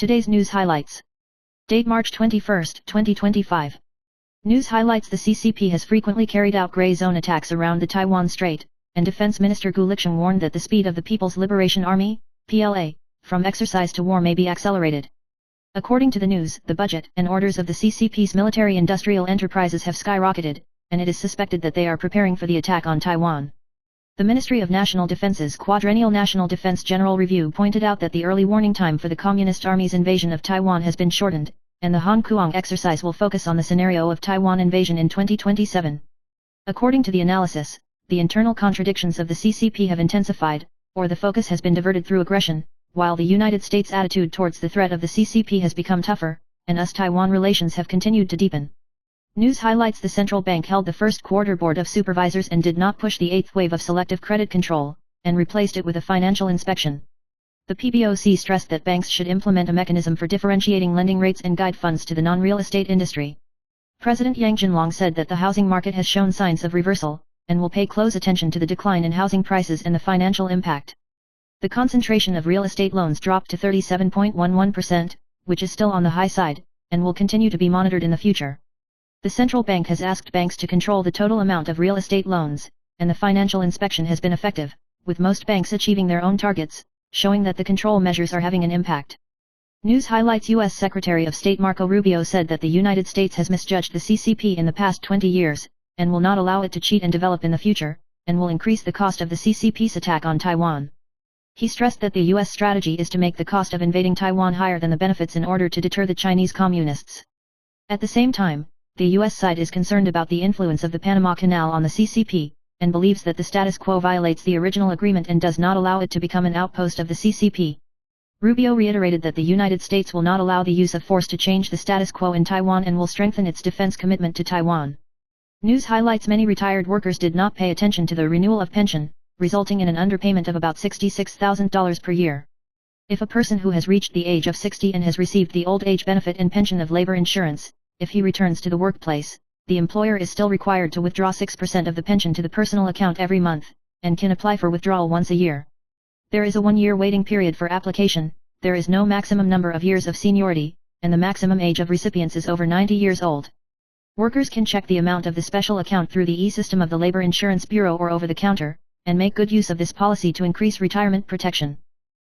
Today's news highlights. Date March 21, 2025. News highlights: the CCP has frequently carried out gray zone attacks around the Taiwan Strait, and Defense Minister Gu Liqiang warned that the speed of the People's Liberation Army, PLA, from exercise to war may be accelerated. According to the news, the budget and orders of the CCP's military-industrial enterprises have skyrocketed, and it is suspected that they are preparing for the attack on Taiwan. The Ministry of National Defense's Quadrennial National Defense General Review pointed out that the early warning time for the Communist Army's invasion of Taiwan has been shortened, and the Hongkuang exercise will focus on the scenario of Taiwan invasion in 2027. According to the analysis, the internal contradictions of the CCP have intensified, or the focus has been diverted through aggression, while the United States' attitude towards the threat of the CCP has become tougher, and US-Taiwan relations have continued to deepen. News highlights: the central bank held the first quarter board of supervisors and did not push the eighth wave of selective credit control, and replaced it with a financial inspection. The PBOC stressed that banks should implement a mechanism for differentiating lending rates and guide funds to the non-real estate industry. President Yang Jinlong said that the housing market has shown signs of reversal, and will pay close attention to the decline in housing prices and the financial impact. The concentration of real estate loans dropped to 37.11%, which is still on the high side, and will continue to be monitored in the future. The central bank has asked banks to control the total amount of real estate loans, and the financial inspection has been effective, with most banks achieving their own targets, showing that the control measures are having an impact. News highlights: U.S. Secretary of State Marco Rubio said that the United States has misjudged the CCP in the past 20 years, and will not allow it to cheat and develop in the future, and will increase the cost of the CCP's attack on Taiwan. He stressed that the U.S. strategy is to make the cost of invading Taiwan higher than the benefits in order to deter the Chinese communists. At the same time, the U.S. side is concerned about the influence of the Panama Canal on the CCP, and believes that the status quo violates the original agreement and does not allow it to become an outpost of the CCP. Rubio reiterated that the United States will not allow the use of force to change the status quo in Taiwan and will strengthen its defense commitment to Taiwan. News highlights: many retired workers did not pay attention to the renewal of pension, resulting in an underpayment of about $66,000 per year. If a person who has reached the age of 60 and has received the old age benefit and pension of labor insurance, if he returns to the workplace, the employer is still required to withdraw 6% of the pension to the personal account every month, and can apply for withdrawal once a year. There is a 1-year waiting period for application, there is no maximum number of years of seniority, and the maximum age of recipients is over 90 years old. Workers can check the amount of the special account through the e-system of the Labor Insurance Bureau or over the counter, and make good use of this policy to increase retirement protection.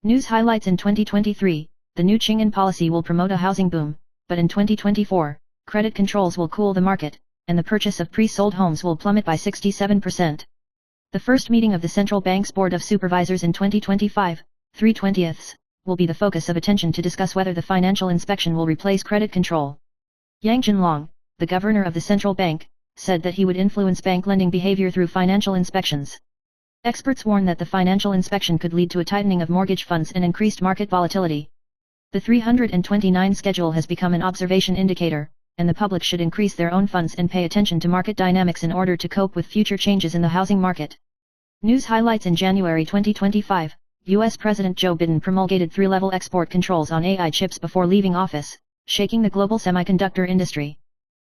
News highlights: in 2023, the new Ching'an policy will promote a housing boom, but in 2024, credit controls will cool the market, and the purchase of pre-sold homes will plummet by 67%. The first meeting of the Central Bank's Board of Supervisors in 2025, 3/20ths, will be the focus of attention to discuss whether the financial inspection will replace credit control. Yang Jinlong, the governor of the central bank, said that he would influence bank lending behavior through financial inspections. Experts warn that the financial inspection could lead to a tightening of mortgage funds and increased market volatility. The 329 schedule has become an observation indicator, and the public should increase their own funds and pay attention to market dynamics in order to cope with future changes in the housing market. News highlights: in January 2025, U.S. President Joe Biden promulgated 3-level export controls on AI chips before leaving office, shaking the global semiconductor industry.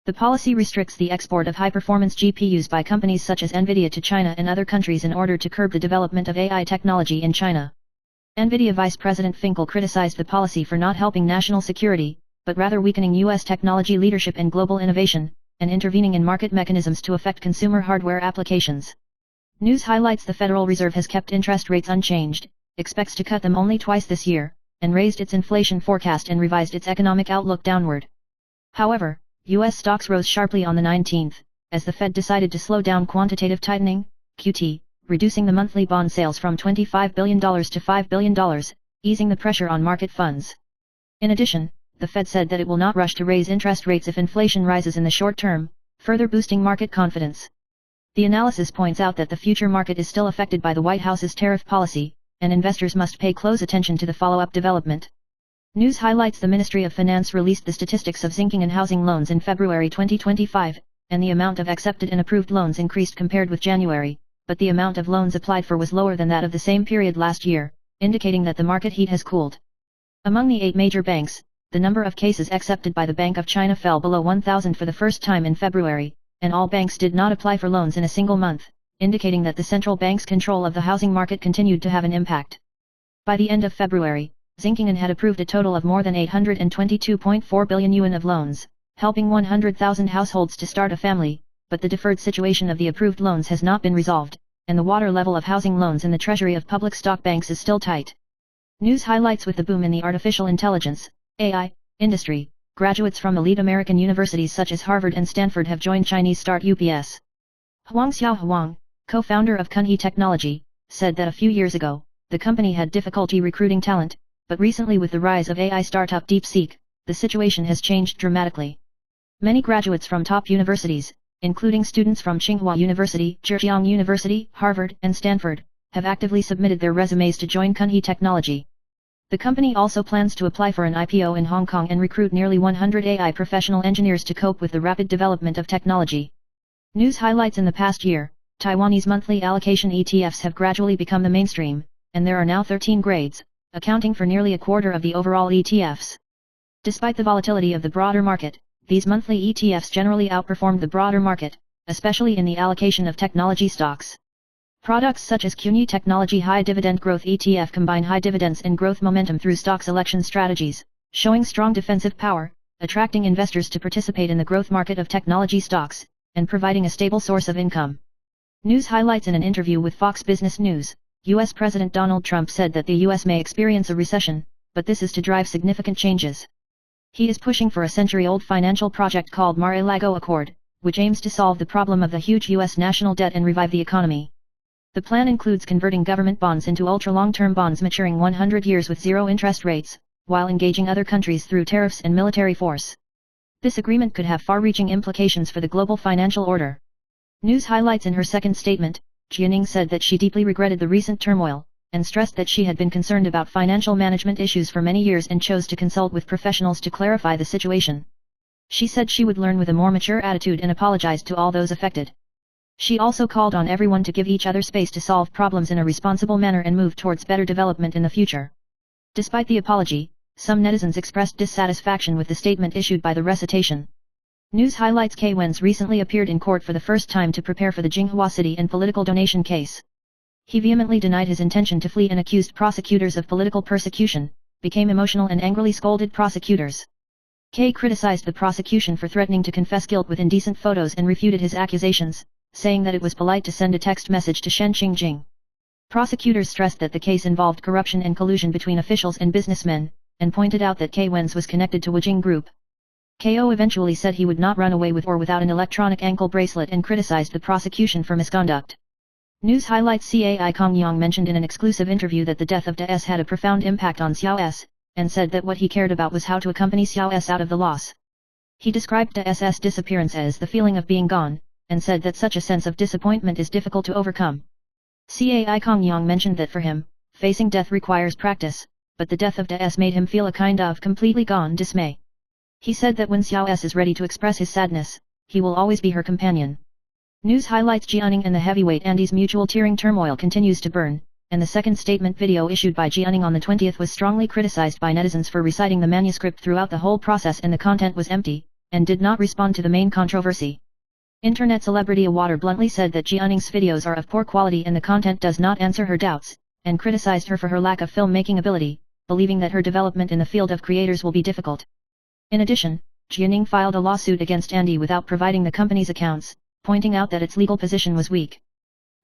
The policy restricts the export of high-performance GPUs by companies such as Nvidia to China and other countries in order to curb the development of AI technology in China. Nvidia Vice President Finkel criticized the policy for not helping national security, but rather weakening U.S. technology leadership and global innovation, and intervening in market mechanisms to affect consumer hardware applications. News highlights: the Federal Reserve has kept interest rates unchanged, expects to cut them only twice this year, and raised its inflation forecast and revised its economic outlook downward. However, U.S. stocks rose sharply on the 19th, as the Fed decided to slow down quantitative tightening, QT, reducing the monthly bond sales from $25 billion to $5 billion, easing the pressure on market funds. In addition, the Fed said that it will not rush to raise interest rates if inflation rises in the short term, further boosting market confidence. The analysis points out that the future market is still affected by the White House's tariff policy, and investors must pay close attention to the follow-up development. News highlights: the Ministry of Finance released the statistics of sinking and housing loans in February 2025, and the amount of accepted and approved loans increased compared with January, but the amount of loans applied for was lower than that of the same period last year, indicating that the market heat has cooled. Among the 8 major banks, the number of cases accepted by the Bank of China fell below 1,000 for the first time in February, and all banks did not apply for loans in a single month, indicating that the central bank's control of the housing market continued to have an impact. By the end of February, Zinkingen had approved a total of more than 822.4 billion yuan of loans, helping 100,000 households to start a family, but the deferred situation of the approved loans has not been resolved, and the water level of housing loans in the treasury of public stock banks is still tight. News highlights: with the boom in the artificial intelligence, AI, industry, graduates from elite American universities such as Harvard and Stanford have joined Chinese startups. Huang Xiaohuang, co-founder of Kunhe Technology, said that a few years ago, the company had difficulty recruiting talent, but recently with the rise of AI startup DeepSeek, the situation has changed dramatically. Many graduates from top universities, including students from Tsinghua University, Zhejiang University, Harvard, and Stanford, have actively submitted their resumes to join Kunhe Technology. The company also plans to apply for an IPO in Hong Kong and recruit nearly 100 AI professional engineers to cope with the rapid development of technology. News highlights: in the past year, Taiwanese monthly allocation ETFs have gradually become the mainstream, and there are now 13 grades, accounting for nearly a quarter of the overall ETFs. Despite the volatility of the broader market, these monthly ETFs generally outperformed the broader market, especially in the allocation of technology stocks. Products such as Kunhe Technology High Dividend Growth ETF combine high dividends and growth momentum through stock selection strategies, showing strong defensive power, attracting investors to participate in the growth market of technology stocks, and providing a stable source of income. News highlights: in an interview with Fox Business News, U.S. President Donald Trump said that the U.S. may experience a recession, but this is to drive significant changes. He is pushing for a century-old financial project called Mar-a-Lago Accord, which aims to solve the problem of the huge U.S. national debt and revive the economy. The plan includes converting government bonds into ultra-long-term bonds maturing 100 years with zero interest rates, while engaging other countries through tariffs and military force. This agreement could have far-reaching implications for the global financial order. News highlights: in her second statement, Jianing said that she deeply regretted the recent turmoil, and stressed that she had been concerned about financial management issues for many years and chose to consult with professionals to clarify the situation. She said she would learn with a more mature attitude and apologized to all those affected. She also called on everyone to give each other space to solve problems in a responsible manner and move towards better development in the future. Despite the apology, some netizens expressed dissatisfaction with the statement issued by the recitation. News highlights: Kei Wen's recently appeared in court for the first time to prepare for the Jinghua City and political donation case. He vehemently denied his intention to flee and accused prosecutors of political persecution, became emotional and angrily scolded prosecutors. Kei criticized the prosecution for threatening to confess guilt with indecent photos and refuted his accusations, saying that it was polite to send a text message to Shen Qingjing. Prosecutors stressed that the case involved corruption and collusion between officials and businessmen, and pointed out that Kei Wen's was connected to Wujing Group. KO eventually said he would not run away with or without an electronic ankle bracelet and criticized the prosecution for misconduct. News highlights: Cai Kong Yang mentioned in an exclusive interview that the death of Da S had a profound impact on Xiao S, and said that what he cared about was how to accompany Xiao S out of the loss. He described Da S's disappearance as the feeling of being gone, and said that such a sense of disappointment is difficult to overcome. Cai Kong Yang mentioned that for him, facing death requires practice, but the death of Da S made him feel a kind of completely gone dismay. He said that when Xiao S is ready to express his sadness, he will always be her companion. News highlights: Jianing and the heavyweight Andy's mutual tearing turmoil continues to burn, and the second statement video issued by Jianing on the 20th was strongly criticized by netizens for reciting the manuscript throughout the whole process, and the content was empty, and did not respond to the main controversy. Internet celebrity Awater bluntly said that Jianing's videos are of poor quality and the content does not answer her doubts, and criticized her for her lack of filmmaking ability, believing that her development in the field of creators will be difficult. In addition, Jianing filed a lawsuit against Andy without providing the company's accounts, pointing out that its legal position was weak.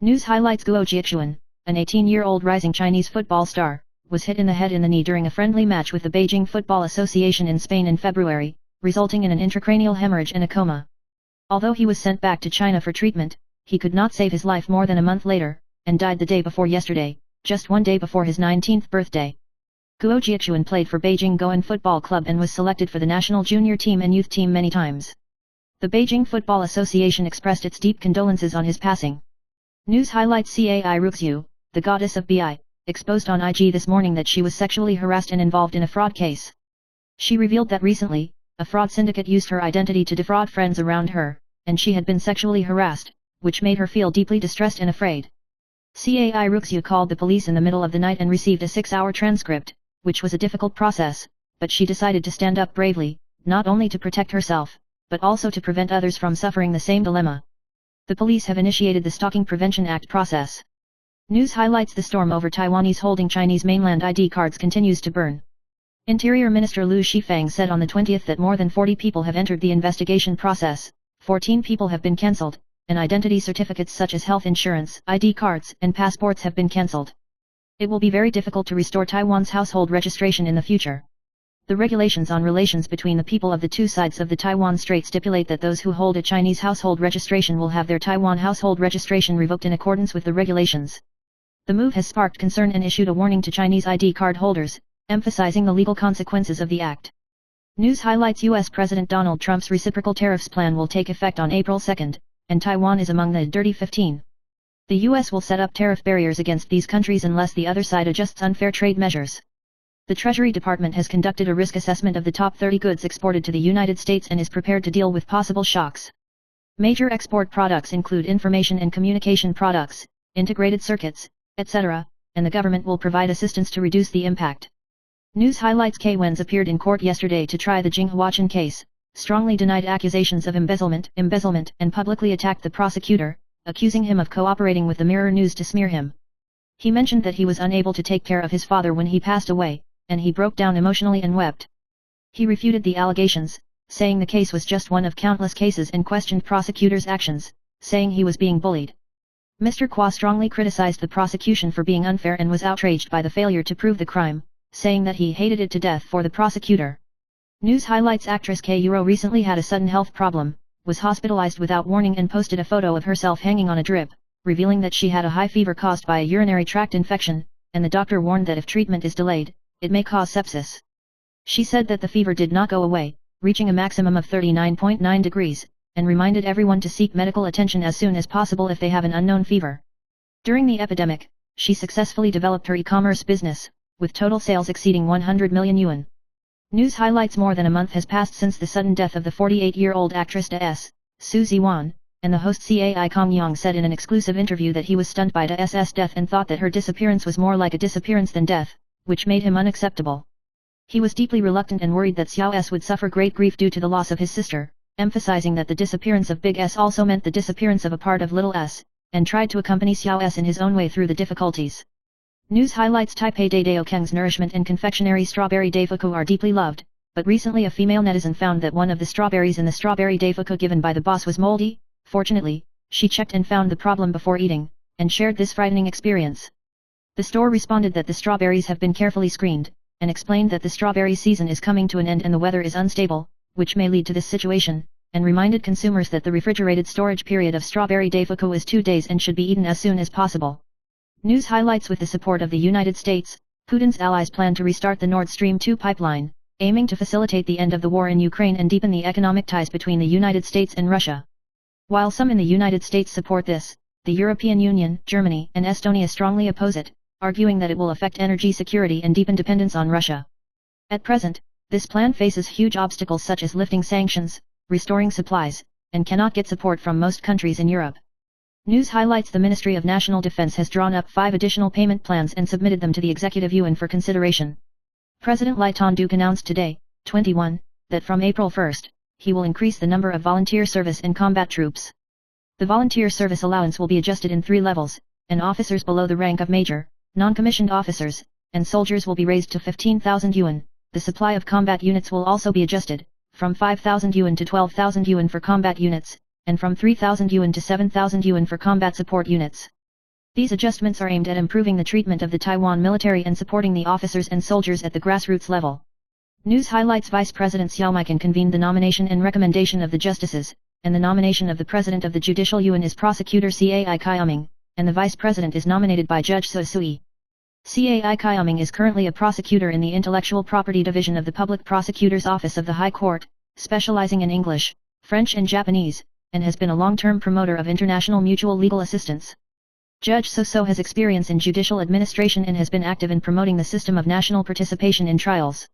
News highlights: Guo Jiachuan, an 18-year-old rising Chinese football star, was hit in the head and the knee during a friendly match with the Beijing Football Association in Spain in February, resulting in an intracranial hemorrhage and a coma. Although he was sent back to China for treatment, he could not save his life more than a month later, and died the day before yesterday, just one day before his 19th birthday. Guo Jiachuan played for Beijing Goan Football Club and was selected for the national junior team and youth team many times. The Beijing Football Association expressed its deep condolences on his passing. News highlights: Cai Ruxiu, the goddess of BI, exposed on IG this morning that she was sexually harassed and involved in a fraud case. She revealed that recently, a fraud syndicate used her identity to defraud friends around her, and she had been sexually harassed, which made her feel deeply distressed and afraid. Cai Ruxiu called the police in the middle of the night and received a 6-hour transcript, which was a difficult process, but she decided to stand up bravely, not only to protect herself, but also to prevent others from suffering the same dilemma. The police have initiated the Stalking Prevention Act process. News highlights the storm over Taiwanese holding Chinese mainland ID cards continues to burn. Interior Minister Liu Shifang said on the 20th that more than 40 people have entered the investigation process, 14 people have been cancelled, and identity certificates such as health insurance, ID cards, and passports have been cancelled. It will be very difficult to restore Taiwan's household registration in the future. The regulations on relations between the people of the two sides of the Taiwan Strait stipulate that those who hold a Chinese household registration will have their Taiwan household registration revoked in accordance with the regulations. The move has sparked concern and issued a warning to Chinese ID card holders, emphasizing the legal consequences of the act. News highlights U.S. President Donald Trump's reciprocal tariffs plan will take effect on April 2, and Taiwan is among the Dirty 15. The U.S. will set up tariff barriers against these countries unless the other side adjusts unfair trade measures. The Treasury Department has conducted a risk assessment of the top 30 goods exported to the United States and is prepared to deal with possible shocks. Major export products include information and communication products, integrated circuits, etc., and the government will provide assistance to reduce the impact. News highlights K. Wenz appeared in court yesterday to try the Jing Huachin case, strongly denied accusations of embezzlement, and publicly attacked the prosecutor, accusing him of cooperating with the Mirror News to smear him. He mentioned that he was unable to take care of his father when he passed away, and he broke down emotionally and wept. He refuted the allegations, saying the case was just one of countless cases and questioned prosecutors' actions, saying he was being bullied. Mr. Kwa strongly criticized the prosecution for being unfair and was outraged by the failure to prove the crime, saying that he hated it to death for the prosecutor. News highlights actress Kay Euro recently had a sudden health problem, was hospitalized without warning and posted a photo of herself hanging on a drip, revealing that she had a high fever caused by a urinary tract infection, and the doctor warned that if treatment is delayed, it may cause sepsis. She said that the fever did not go away, reaching a maximum of 39.9 degrees, and reminded everyone to seek medical attention as soon as possible if they have an unknown fever. During the epidemic, she successfully developed her e-commerce business, with total sales exceeding 100 million yuan. News highlights more than a month has passed since the sudden death of the 48-year-old actress Da.S, Su Ziwan, and the host Cai Kong Yang said in an exclusive interview that he was stunned by Da.'s death and thought that her disappearance was more like a disappearance than death, which made him unacceptable. He was deeply reluctant and worried that Xiao S would suffer great grief due to the loss of his sister, emphasizing that the disappearance of Big S also meant the disappearance of a part of Little S, and tried to accompany Xiao S in his own way through the difficulties. News highlights Taipei Daidao Keng's nourishment and confectionery strawberry daifuku are deeply loved, but recently a female netizen found that one of the strawberries in the strawberry daifuku given by the boss was moldy. Fortunately, she checked and found the problem before eating, and shared this frightening experience. The store responded that the strawberries have been carefully screened, and explained that the strawberry season is coming to an end and the weather is unstable, which may lead to this situation, and reminded consumers that the refrigerated storage period of strawberry daifuku is 2 days and should be eaten as soon as possible. News highlights with the support of the United States, Putin's allies plan to restart the Nord Stream 2 pipeline, aiming to facilitate the end of the war in Ukraine and deepen the economic ties between the United States and Russia. While some in the United States support this, the European Union, Germany, and Estonia strongly oppose it, arguing that it will affect energy security and deepen dependence on Russia. At present, this plan faces huge obstacles such as lifting sanctions, restoring supplies, and cannot get support from most countries in Europe. News highlights the Ministry of National Defense has drawn up 5 additional payment plans and submitted them to the Executive Yuan for consideration. President Lai Tong-duc announced today, 21, that from April 1, he will increase the number of volunteer service and combat troops. The volunteer service allowance will be adjusted in 3 levels, and officers below the rank of major, non-commissioned officers, and soldiers will be raised to 15,000 yuan. The supply of combat units will also be adjusted, from 5,000 yuan to 12,000 yuan for combat units, and from 3,000 yuan to 7,000 yuan for combat support units. These adjustments are aimed at improving the treatment of the Taiwan military and supporting the officers and soldiers at the grassroots level. News highlights Vice President Xiao Maikan convened the nomination and recommendation of the justices, and the nomination of the President of the Judicial Yuan is Prosecutor Cai Kiaming, and the Vice President is nominated by Judge Su Sui. Cai Kiaming is currently a prosecutor in the Intellectual Property Division of the Public Prosecutor's Office of the High Court, specializing in English, French and Japanese, and has been a long-term promoter of international mutual legal assistance. Judge So has experience in judicial administration and has been active in promoting the system of national participation in trials.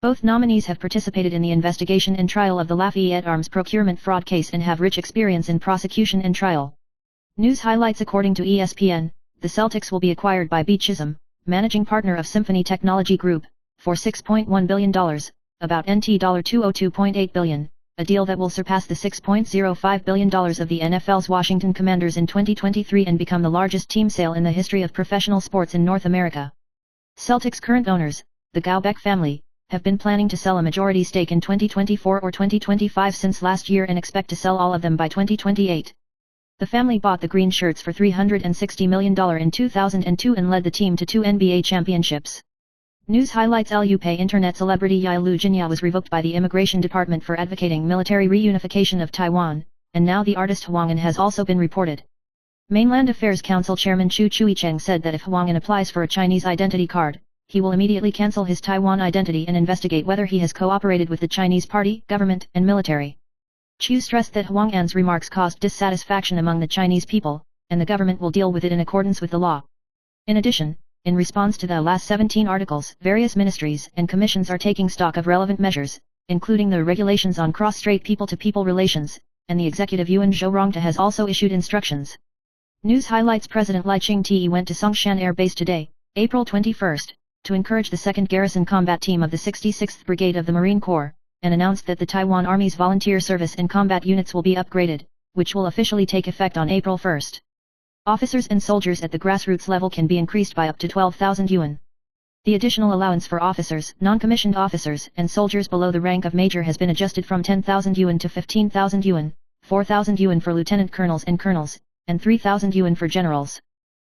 Both nominees have participated in the investigation and trial of the Lafayette Arms procurement fraud case and have rich experience in prosecution and trial. News highlights according to ESPN, the Celtics will be acquired by B. Chisholm, managing partner of Symphony Technology Group, for $6.1 billion, about NT $202.8 billion, a deal that will surpass the $6.05 billion of the NFL's Washington Commanders in 2023 and become the largest team sale in the history of professional sports in North America. Celtics' current owners, the Gaubeck family, have been planning to sell a majority stake in 2024 or 2025 since last year and expect to sell all of them by 2028. The family bought the green shirts for $360 million in 2002 and led the team to 2 NBA championships. News highlights: Lupe internet celebrity Yi Lu Jinya was revoked by the Immigration Department for advocating military reunification of Taiwan, and now the artist Huang An has also been reported. Mainland Affairs Council Chairman Chu Chui-cheng said that if Huang An applies for a Chinese identity card, he will immediately cancel his Taiwan identity and investigate whether he has cooperated with the Chinese party, government, and military. Chu stressed that Huang An's remarks caused dissatisfaction among the Chinese people, and the government will deal with it in accordance with the law. In addition, in response to the last 17 articles, various ministries and commissions are taking stock of relevant measures, including the regulations on cross-strait people-to-people relations, and the executive Yuan Zhou-rongta has also issued instructions. News highlights: President Lai Ching-te went to Songshan Air Base today, April 21, to encourage the 2nd Garrison Combat Team of the 66th Brigade of the Marine Corps, and announced that the Taiwan Army's volunteer service and combat units will be upgraded, which will officially take effect on April 1. Officers and soldiers at the grassroots level can be increased by up to 12,000 yuan. The additional allowance for officers, non-commissioned officers, and soldiers below the rank of major has been adjusted from 10,000 yuan to 15,000 yuan, 4,000 yuan for lieutenant colonels and colonels, and 3,000 yuan for generals.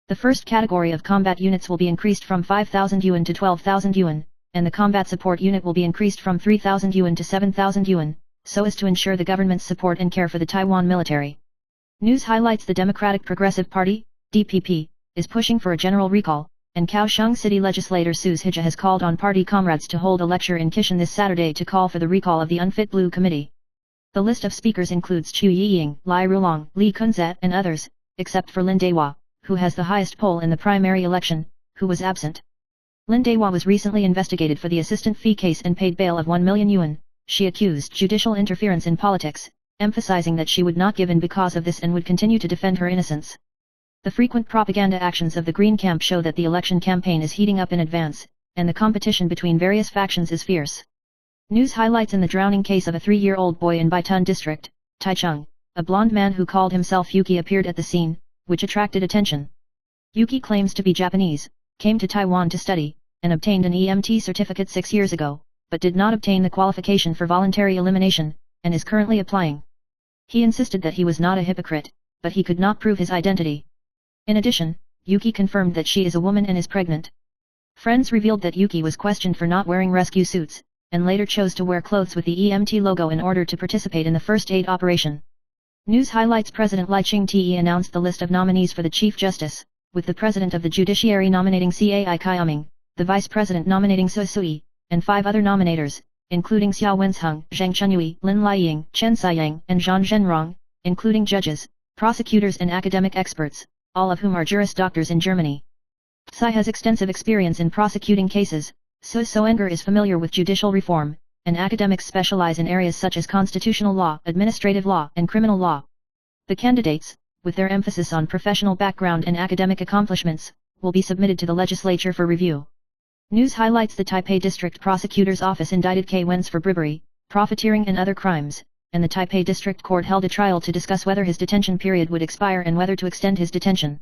The first category of combat units will be increased from 5,000 yuan to 12,000 yuan, and the combat support unit will be increased from 3,000 yuan to 7,000 yuan, so as to ensure the government's support and care for the Taiwan military. News highlights: the Democratic Progressive Party, DPP, is pushing for a general recall, and Kaohsiung City legislator Su Hija has called on party comrades to hold a lecture in Kishan this Saturday to call for the recall of the unfit Blue Committee. The list of speakers includes Chu Yiying, Lai Rulong, Li Kunze, and others, except for Lin Dehua, who has the highest poll in the primary election, who was absent. Lin Dehua was recently investigated for the assistant fee case and paid bail of 1 million yuan. She accused judicial interference in politics, emphasizing that she would not give in because of this and would continue to defend her innocence. The frequent propaganda actions of the Green Camp show that the election campaign is heating up in advance, and the competition between various factions is fierce. News highlights: in the drowning case of a 3-year-old boy in Baitun District, Taichung, a blonde man who called himself Yuki appeared at the scene, which attracted attention. Yuki claims to be Japanese, came to Taiwan to study, and obtained an EMT certificate 6 years ago, but did not obtain the qualification for voluntary elimination, and is currently applying. He insisted that he was not a hypocrite, but he could not prove his identity. In addition, Yuki confirmed that she is a woman and is pregnant. Friends revealed that Yuki was questioned for not wearing rescue suits, and later chose to wear clothes with the EMT logo in order to participate in the first aid operation. News highlights: President Lai Ching-te announced the list of nominees for the Chief Justice, with the President of the Judiciary nominating Cai Kaiyaming, the Vice President nominating Su Sui, and 5 other nominators, including Xiao Wenzheng, Zhang Chunyue, Lin Liying, Chen Saiyang, and Zhang Zhenrong, including judges, prosecutors and academic experts, all of whom are juris doctors in Germany. Tsai has extensive experience in prosecuting cases. Su Soenger is familiar with judicial reform, and academics specialize in areas such as constitutional law, administrative law, and criminal law. The candidates, with their emphasis on professional background and academic accomplishments, will be submitted to the legislature for review. News highlights: the Taipei District Prosecutor's Office indicted K. Wenz for bribery, profiteering and other crimes, and the Taipei District Court held a trial to discuss whether his detention period would expire and whether to extend his detention.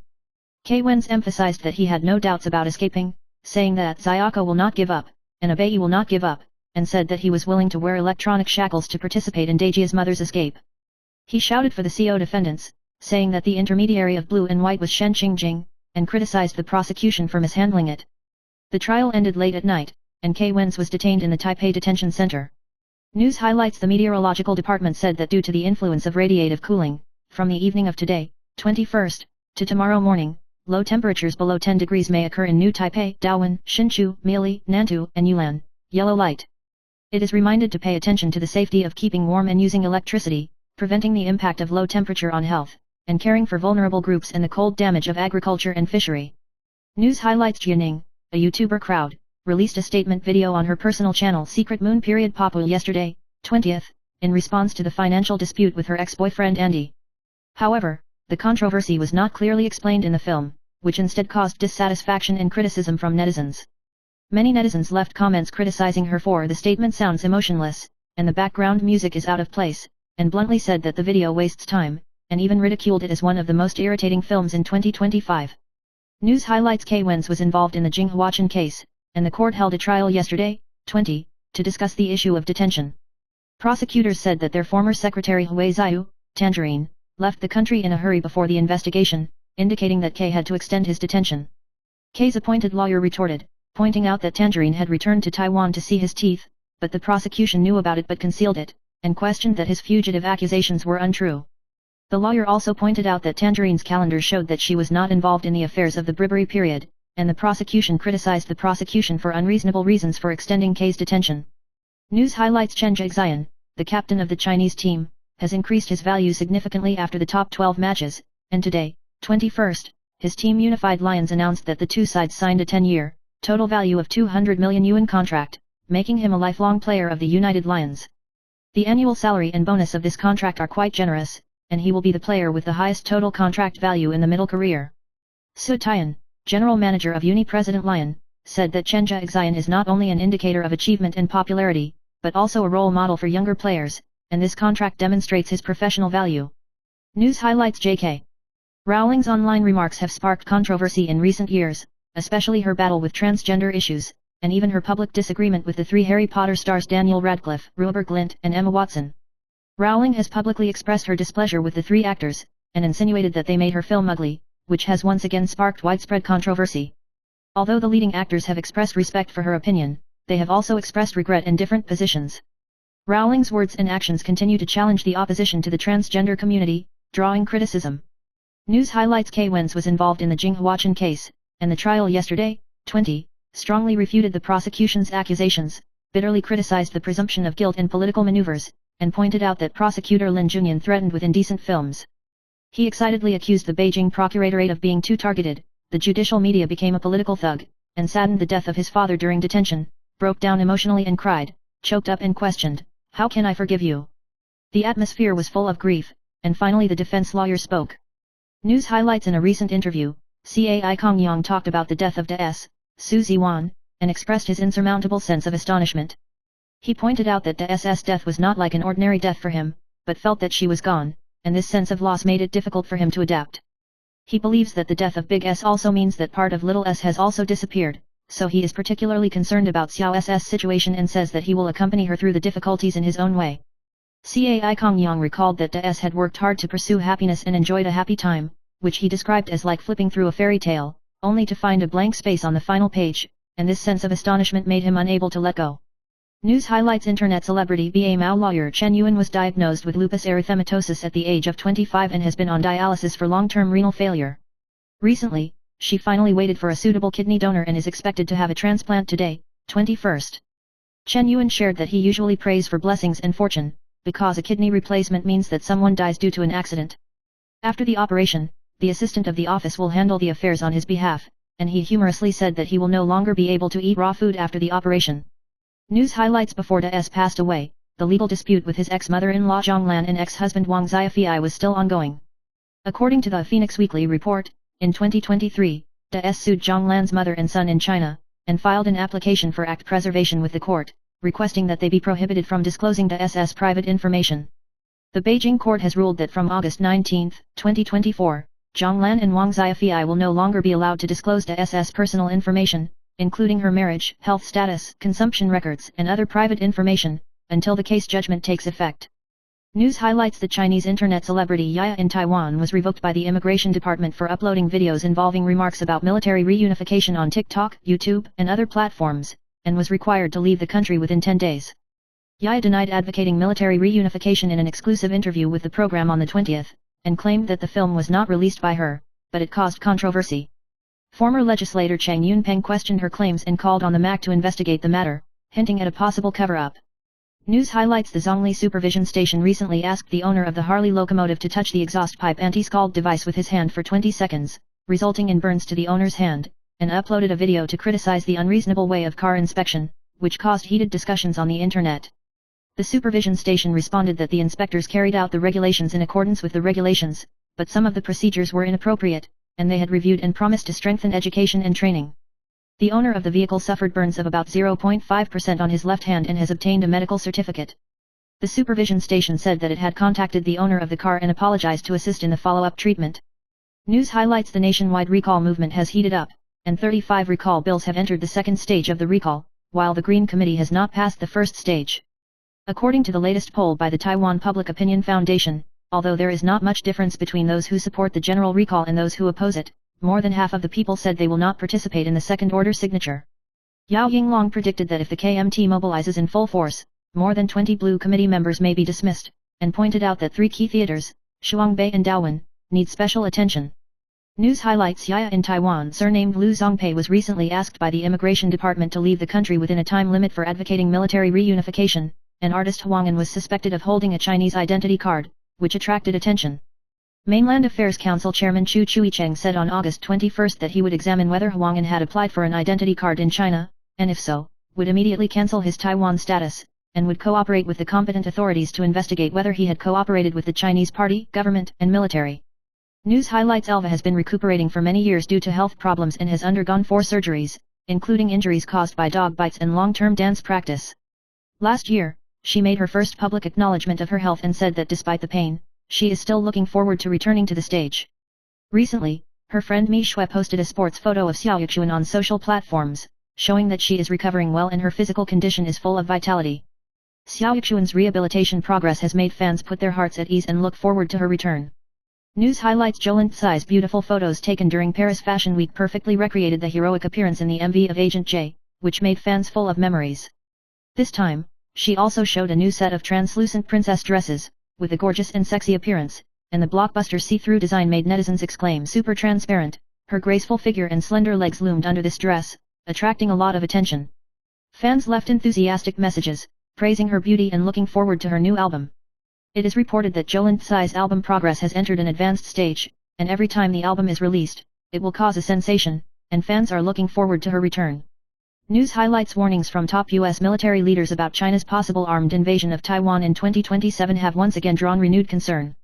K. Wenz emphasized that he had no doubts about escaping, saying that Xiaoko will not give up, and Abai will not give up, and said that he was willing to wear electronic shackles to participate in Daijia's mother's escape. He shouted for the CO defendants, saying that the intermediary of blue and white was Shen Qingjing, and criticized the prosecution for mishandling it. The trial ended late at night, and K. Wenz was detained in the Taipei Detention Center. News highlights: the Meteorological Department said that due to the influence of radiative cooling, from the evening of today, 21st, to tomorrow morning, low temperatures below 10 degrees may occur in New Taipei, Dawen, Hsinchu, Mieli, Nantou, and Yulan. Yellow light. It is reminded to pay attention to the safety of keeping warm and using electricity, preventing the impact of low temperature on health, and caring for vulnerable groups and the cold damage of agriculture and fishery. News highlights: Jianing, a YouTuber crowd, released a statement video on her personal channel Secret Moon Papu yesterday, 20th, in response to the financial dispute with her ex-boyfriend Andy. However, the controversy was not clearly explained in the film, which instead caused dissatisfaction and criticism from netizens. Many netizens left comments criticizing her for the statement sounds emotionless, and the background music is out of place, and bluntly said that the video wastes time, and even ridiculed it as one of the most irritating films in 2025. News highlights K. Wenz was involved in the Jinghuachen case, and the court held a trial yesterday, 20, to discuss the issue of detention. Prosecutors said that their former secretary Hui Ziyu, Tangerine, left the country in a hurry before the investigation, indicating that K had to extend his detention. K's appointed lawyer retorted, pointing out that Tangerine had returned to Taiwan to see his teeth, but the prosecution knew about it but concealed it, and questioned that his fugitive accusations were untrue. The lawyer also pointed out that Tangerine's calendar showed that she was not involved in the affairs of the Bribery period, and the prosecution criticized the prosecution for unreasonable reasons for extending K's detention. News highlights Chen Zhixian, the captain of the Chinese team, has increased his value significantly after the top 12 matches, and today, 21st, his team Unified Lions announced that the two sides signed a 10-year, total value of 200 million yuan contract, making him a lifelong player of the United Lions. The annual salary and bonus of this contract are quite generous, and he will be the player with the highest total contract value in the middle career. Su Tian, general manager of Uni-President Lion, said that Chen Zhixian is not only an indicator of achievement and popularity, but also a role model for younger players, and this contract demonstrates his professional value. News highlights J.K. Rowling's online remarks have sparked controversy in recent years, especially her battle with transgender issues, and even her public disagreement with the three Harry Potter stars Daniel Radcliffe, Robert Glint, and Emma Watson. Rowling has publicly expressed her displeasure with the three actors, and insinuated that they made her film ugly, which has once again sparked widespread controversy. Although the leading actors have expressed respect for her opinion, they have also expressed regret in different positions. Rowling's words and actions continue to challenge the opposition to the transgender community, drawing criticism. News highlights K. Wenz was involved in the Jinghuachen case, and the trial yesterday, 20, strongly refuted the prosecution's accusations, bitterly criticized the presumption of guilt and political maneuvers, and pointed out that prosecutor Lin Junyan threatened with indecent films. He excitedly accused the Beijing Procuratorate of being too targeted, the judicial media became a political thug, and saddened the death of his father during detention, broke down emotionally and cried, choked up and questioned, "How can I forgive you?" The atmosphere was full of grief, and finally the defense lawyer spoke. News highlights in a recent interview, Cai Kongyang talked about the death of DS, Su Ziwan, and expressed his insurmountable sense of astonishment. He pointed out that DS's death was not like an ordinary death for him, but felt that she was gone, and this sense of loss made it difficult for him to adapt. He believes that the death of Big S also means that part of Little S has also disappeared, so he is particularly concerned about Xiao S's situation and says that he will accompany her through the difficulties in his own way. Cai Kongyang recalled that DS had worked hard to pursue happiness and enjoyed a happy time, which he described as like flipping through a fairy tale, only to find a blank space on the final page, and this sense of astonishment made him unable to let go. News highlights internet celebrity BA Mao lawyer Chen Yuan was diagnosed with lupus erythematosus at the age of 25 and has been on dialysis for long-term renal failure. Recently, she finally waited for a suitable kidney donor and is expected to have a transplant today, 21st. Chen Yuan shared that he usually prays for blessings and fortune, because a kidney replacement means that someone dies due to an accident. After the operation, the assistant of the office will handle the affairs on his behalf, and he humorously said that he will no longer be able to eat raw food after the operation. News highlights before DS passed away, the legal dispute with his ex-mother-in-law Zhonglan and ex-husband Wang Xiafei was still ongoing. According to the Phoenix Weekly report, in 2023, DS sued Zhonglan's mother and son in China, and filed an application for act preservation with the court, requesting that they be prohibited from disclosing DS's private information. The Beijing court has ruled that from August 19, 2024, Zhonglan and Wang Xiafei will no longer be allowed to disclose DS's personal information, including her marriage, health status, consumption records and other private information, until the case judgment takes effect. News highlights the Chinese internet celebrity Yaya in Taiwan was revoked by the Immigration Department for uploading videos involving remarks about military reunification on TikTok, YouTube, and other platforms, and was required to leave the country within 10 days. Yaya denied advocating military reunification in an exclusive interview with the program on the 20th, and claimed that the film was not released by her, but it caused controversy. Former legislator Chang Yunpeng questioned her claims and called on the MAC to investigate the matter, hinting at a possible cover-up. News highlights the Zhongli Supervision Station recently asked the owner of the Harley locomotive to touch the exhaust pipe anti-scald device with his hand for 20 seconds, resulting in burns to the owner's hand, and uploaded a video to criticize the unreasonable way of car inspection, which caused heated discussions on the internet. The supervision station responded that the inspectors carried out the regulations in accordance with the regulations, but some of the procedures were inappropriate, and they had reviewed and promised to strengthen education and training. The owner of the vehicle suffered burns of about 0.5% on his left hand and has obtained a medical certificate. The supervision station said that it had contacted the owner of the car and apologized to assist in the follow-up treatment. News highlights: the nationwide recall movement has heated up, and 35 recall bills have entered the second stage of the recall, while the Green Committee has not passed the first stage. According to the latest poll by the Taiwan Public Opinion Foundation, although there is not much difference between those who support the general recall and those who oppose it, more than half of the people said they will not participate in the second-order signature. Yao Yinglong predicted that if the KMT mobilizes in full force, more than 20 Blue Committee members may be dismissed, and pointed out that 3 key theaters, Shuangbei and Daowen, need special attention. News highlights: Yaya in Taiwan, surnamed Liu Zongpei, was recently asked by the Immigration Department to leave the country within a time limit for advocating military reunification, and artist Huang'an was suspected of holding a Chinese identity card, which attracted attention. Mainland Affairs Council Chairman Chu Chuicheng said on August 21 that he would examine whether Huang'an had applied for an identity card in China, and if so, would immediately cancel his Taiwan status, and would cooperate with the competent authorities to investigate whether he had cooperated with the Chinese party, government, and military. News highlights: Elva has been recuperating for many years due to health problems and has undergone 4 surgeries, including injuries caused by dog bites and long-term dance practice. Last year, she made her first public acknowledgement of her health and said that despite the pain, she is still looking forward to returning to the stage. Recently, her friend Mi Shui posted a sports photo of Xiao Yuquan on social platforms, showing that she is recovering well and her physical condition is full of vitality. Xiao Yuquan's rehabilitation progress has made fans put their hearts at ease and look forward to her return. News highlights: Jolin Tsai's beautiful photos taken during Paris Fashion Week perfectly recreated the heroic appearance in the MV of Agent J, which made fans full of memories. This time, she also showed a new set of translucent princess dresses, with a gorgeous and sexy appearance, and the blockbuster see-through design made netizens exclaim super transparent. Her graceful figure and slender legs loomed under this dress, attracting a lot of attention. Fans left enthusiastic messages, praising her beauty and looking forward to her new album. It is reported that Jolin Tsai's album progress has entered an advanced stage, and every time the album is released, it will cause a sensation, and fans are looking forward to her return. News highlights: warnings from top U.S. military leaders about China's possible armed invasion of Taiwan in 2027 have once again drawn renewed concern.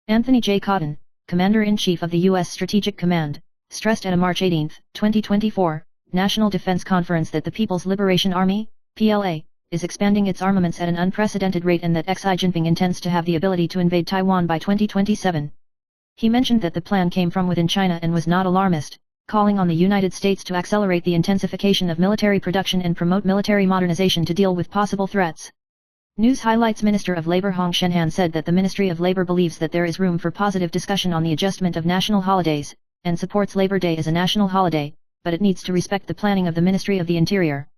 Anthony J. Cotton, Commander-in-Chief of the U.S. Strategic Command, stressed at a March 18, 2024, National Defense Conference that the People's Liberation Army, PLA, is expanding its armaments at an unprecedented rate and that Xi Jinping intends to have the ability to invade Taiwan by 2027. He mentioned that the plan came from within China and was not alarmist, calling on the United States to accelerate the intensification of military production and promote military modernization to deal with possible threats. News highlights: Minister of Labor Hong Shenhan said that the Ministry of Labor believes that there is room for positive discussion on the adjustment of national holidays, and supports Labor Day as a national holiday, but it needs to respect the planning of the Ministry of the Interior.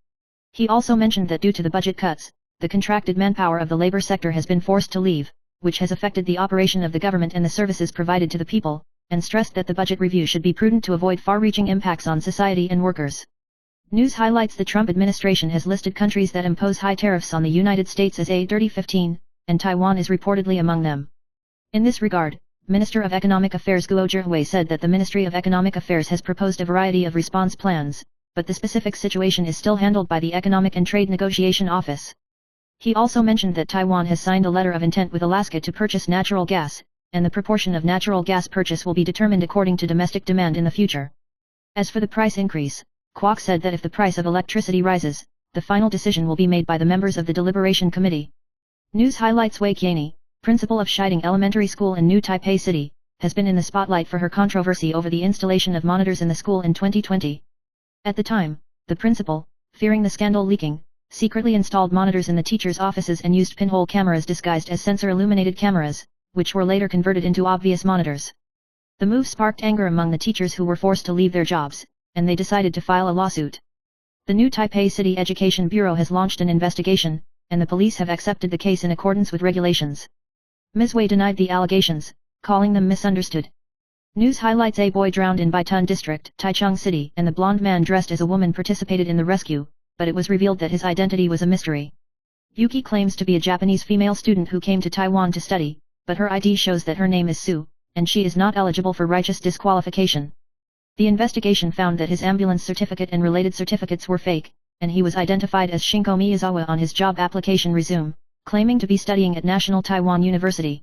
He also mentioned that due to the budget cuts, the contracted manpower of the labor sector has been forced to leave, which has affected the operation of the government and the services provided to the people, and stressed that the budget review should be prudent to avoid far-reaching impacts on society and workers. News highlights: the Trump administration has listed countries that impose high tariffs on the United States as a Dirty 15, and Taiwan is reportedly among them. In this regard, Minister of Economic Affairs Guo Zhihui said that the Ministry of Economic Affairs has proposed a variety of response plans, but the specific situation is still handled by the Economic and Trade Negotiation Office. He also mentioned that Taiwan has signed a letter of intent with Alaska to purchase natural gas, and the proportion of natural gas purchase will be determined according to domestic demand in the future. As for the price increase, Kwok said that if the price of electricity rises, the final decision will be made by the members of the Deliberation Committee. News highlights: Wei Qiani, principal of Shiding Elementary School in New Taipei City, has been in the spotlight for her controversy over the installation of monitors in the school in 2020. At the time, the principal, fearing the scandal leaking, secretly installed monitors in the teachers' offices and used pinhole cameras disguised as sensor-illuminated cameras, which were later converted into obvious monitors. The move sparked anger among the teachers who were forced to leave their jobs, and they decided to file a lawsuit. The New Taipei City Education Bureau has launched an investigation, and the police have accepted the case in accordance with regulations. Ms. Wei denied the allegations, calling them misunderstood. News highlights: a boy drowned in Baitun District, Taichung City, and the blonde man dressed as a woman participated in the rescue, but it was revealed that his identity was a mystery. Yuki claims to be a Japanese female student who came to Taiwan to study, but her ID shows that her name is Sue, and she is not eligible for righteous disqualification. The investigation found that his ambulance certificate and related certificates were fake, and he was identified as Shinko Miyazawa on his job application resume, claiming to be studying at National Taiwan University.